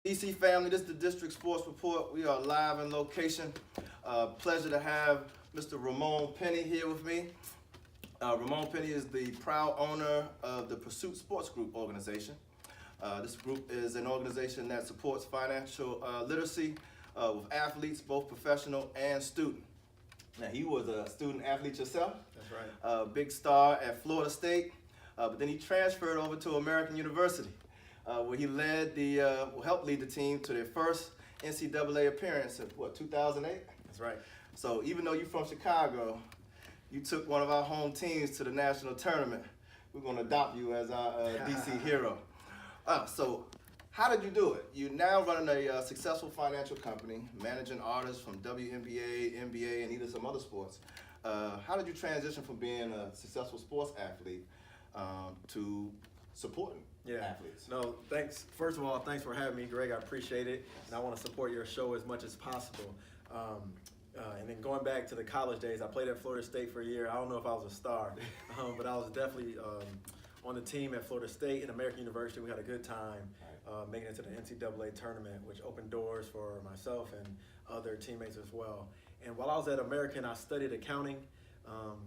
DC family, this is the District Sports Report. We are live in location. Pleasure to have Mr. Romone Penny here with me. Romone Penny is the proud owner of the Pursuit Sports Group organization. This group is an organization that supports financial literacy with athletes, both professional and student. Now, he was a student athlete yourself. That's right. Big star at Florida State, but then he transferred over to American University, where he helped lead the team to their first NCAA appearance in, 2008? That's right. So even though you're from Chicago, you took one of our home teams to the national tournament. We're going to adopt you as our DC hero. So how did you do it? You're now running a successful financial company, managing artists from WNBA, NBA, and even some other sports. How did you transition from being a successful sports athlete to supporting athletes? No, thanks. First of all, thanks for having me, Greg. I appreciate it, and I want to support your show as much as possible. And then going back to the college days, I played at Florida State for a year. I don't know if I was a star, but I was definitely on the team at Florida State and American University. We had a good time making it to the NCAA tournament, which opened doors for myself and other teammates as well. And while I was at American, I studied accounting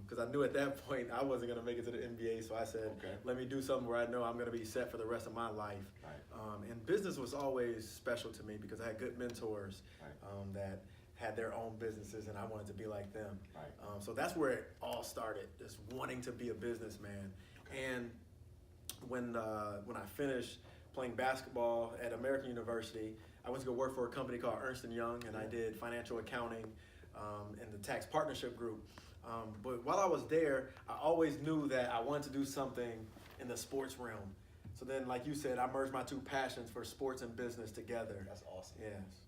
because I knew at that point I wasn't going to make it to the NBA. So I said, let me do something where I know I'm going to be set for the rest of my life. And business was always special to me because I had good mentors that had their own businesses, and I wanted to be like them. So that's where it all started, just wanting to be a businessman. And when I finished playing basketball at American University, I went to go work for a company called Ernst & Young, and I did financial accounting in the tax partnership group. But while I was there, I always knew that I wanted to do something in the sports realm. So then, like you said, I merged my two passions for sports and business together. That's awesome. Yes.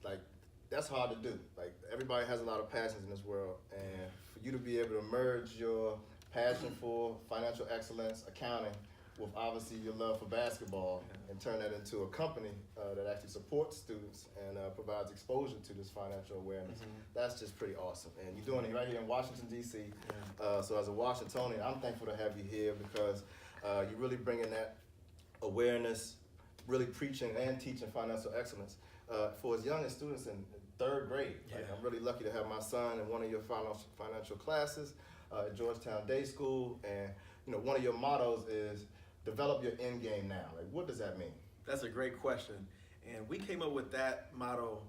Like, that's hard to do. Like, everybody has a lot of passions in this world, and for you to be able to merge your passion for financial excellence, accounting, with obviously your love for basketball, and turn that into a company that actually supports students and provides exposure to this financial awareness. That's just pretty awesome. And you're doing it right here in Washington, D.C. So as a Washingtonian, I'm thankful to have you here because you're really bringing that awareness, really preaching and teaching financial excellence for as young as students in third grade. Like, I'm really lucky to have my son in one of your financial classes at Georgetown Day School, and one of your mottos is develop your end game now. Like, what does that mean? That's a great question, and we came up with that motto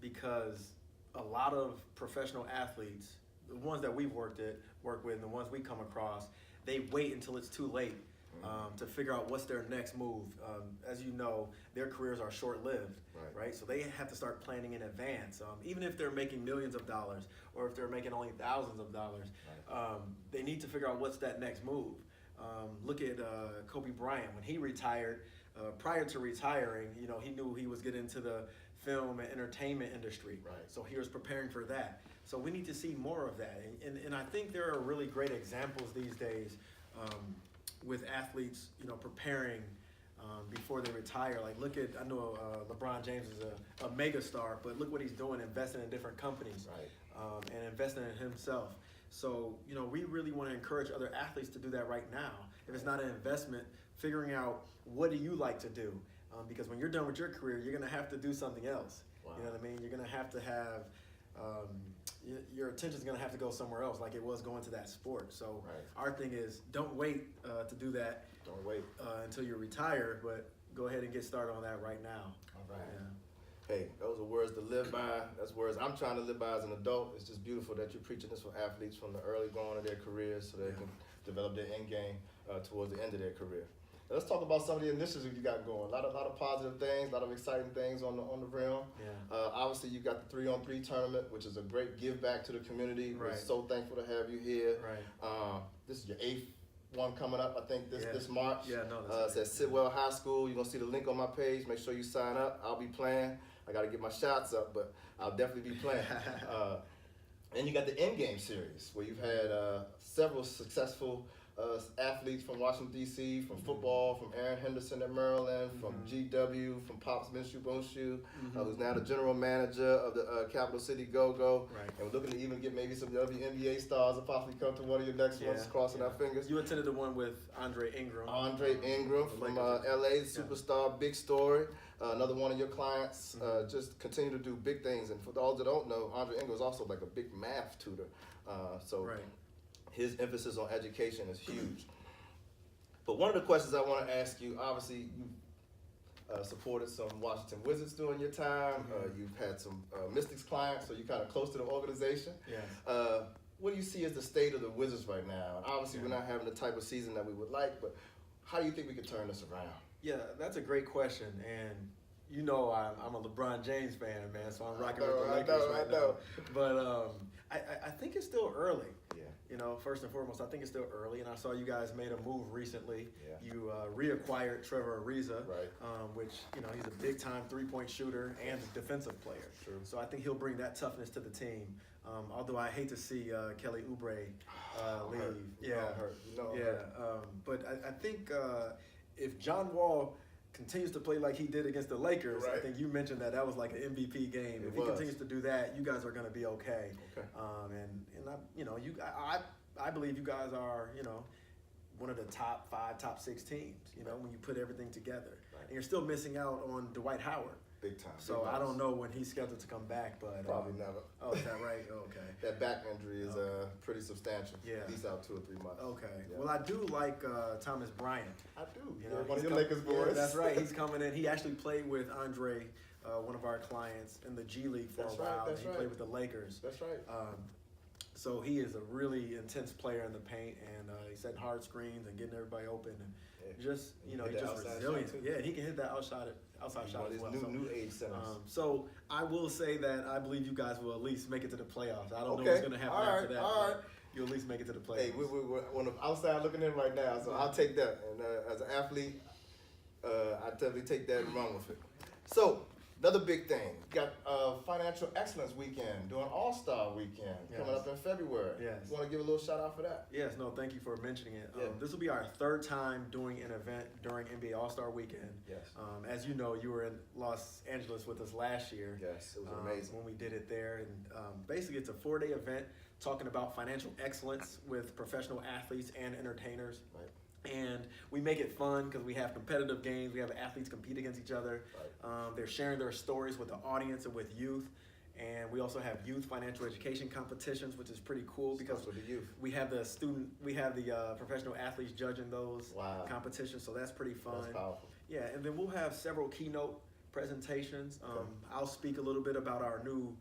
because a lot of professional athletes, the ones that we've worked with, and the ones we come across, they wait until it's too late to figure out what's their next move. As you know, their careers are short-lived, right? So they have to start planning in advance. Even if they're making millions of dollars or if they're making only thousands of dollars, they need to figure out what's that next move. Look at Kobe Bryant. When he retired, prior to retiring, he knew he was getting into the film and entertainment industry. So he was preparing for that. So we need to see more of that. And I think there are really great examples these days with athletes, preparing before they retire. Like, look at, I know LeBron James is a mega star, but look what he's doing, investing in different companies and investing in himself. So, we really want to encourage other athletes to do that right now. If it's not an investment, figuring out what do you like to do? Because when you're done with your career, you're going to have to do something else. You know what I mean? You're going to have your attention's going to have to go somewhere else, like it was going to that sport. So our thing is, don't wait to do that. Don't wait until you retire, but go ahead and get started on that right now. All right. Hey, those are words to live by. That's words I'm trying to live by as an adult. It's just beautiful that you're preaching this for athletes from the early going of their careers so they can develop their end game towards the end of their career. Now, let's talk about some of the initiatives you got going. A lot of positive things, a lot of exciting things on the realm. Obviously, you got the 3-on-3 tournament, which is a great give back to the community. We're so thankful to have you here. This is your 8th one coming up, I think, this March. It's at Sidwell High School. You're going to see the link on my page. Make sure you sign up. I'll be playing. I got to get my shots up, but I'll definitely be playing. And you got the End Game series, where you've had several successful athletes from Washington, D.C., from football, from Aaron Henderson at Maryland, from GW, from Pops Minshew, who's now the general manager of the Capital City Go-Go. And we're looking to even get maybe some WNBA stars to possibly come to one of your next ones, crossing our fingers. You attended the one with Andre Ingram. Andre Ingram from L.A., superstar, big story. another one of your clients. Just continue to do big things. And for those that don't know, Andre Engel is also like a big math tutor. So Right. his emphasis on education is huge. But one of the questions I want to ask you, obviously, you supported some Washington Wizards during your time. You've had some Mystics clients, so you're kind of close to the organization. Yes. What do you see as the state of the Wizards right now? And obviously, we're not having the type of season that we would like, but how do you think we could turn this around? Yeah, that's a great question, and you know I'm a LeBron James fan, man, so I'm rocking with the Lakers right now. But I think it's still early. Yeah. You know, first and foremost, I think it's still early, and I saw you guys made a move recently. Yeah. You reacquired Trevor Ariza, Right. which, you know, he's a big-time three-point shooter and a defensive player. True. So I think he'll bring that toughness to the team. Although I hate to see Kelly Oubre leave. Hurt. You know I'm hurt. You know I'm hurt. But I think if John Wall continues to play like he did against the Lakers, I Right. think you mentioned that was like an MVP game. If he continues to do that, you guys are going to be okay. Okay. And I, you know, I believe you guys are, you know, one of the top 5, top 6 teams. You know, when you put everything together, Right. and you're still missing out on Dwight Howard. Big time. So I don't know when he's scheduled to come back, but Probably never. Oh, is that right? Oh, okay. That back injury is pretty substantial. Yeah. He's out 2 or 3 months. Okay. Yeah. Well, I do like Thomas Bryant. I do. You know, one of he's your Lakers boys. Yeah, that's right. He's coming in. He actually played with Andre, one of our clients, in the G League for That's a while. right, that's He right. played with the Lakers. That's right. So he is a really intense player in the paint, and he's setting hard screens and getting everybody open, and just, you know, Hit he's that just outside resilient. shot, too. Yeah, and he can hit that outside shot as well. New age centers. So I will say that I believe you guys will at least make it to the playoffs. I don't know Okay. what's going to happen All after right, that. all but right. You'll at least make it to the playoffs. Hey, we're on the outside looking in right now, so I'll take that. And as an athlete, I definitely take that and run with it. So, another big thing, got Financial Excellence Weekend, doing All-Star Weekend, coming Yes. up in February. Yes. You want to give a little shout out for that? Yes, no, thank you for mentioning it. Yeah. This will be our 3rd time doing an event during NBA All-Star Weekend. Yes. As you know, you were in Los Angeles with us last year. Yes, it was amazing. When we did it there. And basically, it's a 4-day event talking about financial excellence with professional athletes and entertainers. Right. And we make it fun because we have competitive games. We have athletes compete against each other. Right. They're sharing their stories with the audience and with youth. And we also have youth financial education competitions, which is pretty cool because Starts with the youth. we have the professional athletes judging those Wow. competitions. So that's pretty fun. That's powerful. Yeah, and then we'll have several keynote presentations. Okay. I'll speak a little bit about our new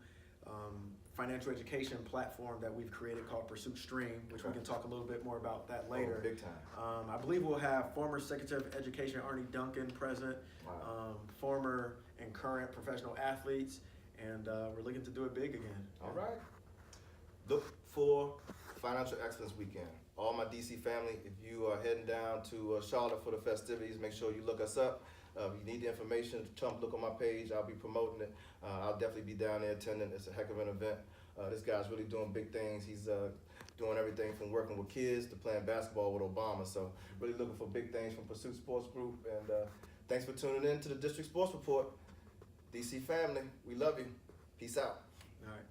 financial education platform that we've created called Pursuit Stream, which we Okay. can talk a little bit more about that later. Oh, big time. I believe we'll have former Secretary of Education Arnie Duncan present, Wow. former and current professional athletes, and we're looking to do it big again. All right. Look for Financial Excellence Weekend. All my DC family, if you are heading down to Charlotte for the festivities, make sure you look us up. If you need the information, look on my page. I'll be promoting it. I'll definitely be down there attending. It's a heck of an event. This guy's really doing big things. He's doing everything from working with kids to playing basketball with Obama. So really looking for big things from Pursuit Sports Group. And thanks for tuning in to the District Sports Report. DC family, we love you. Peace out. All right.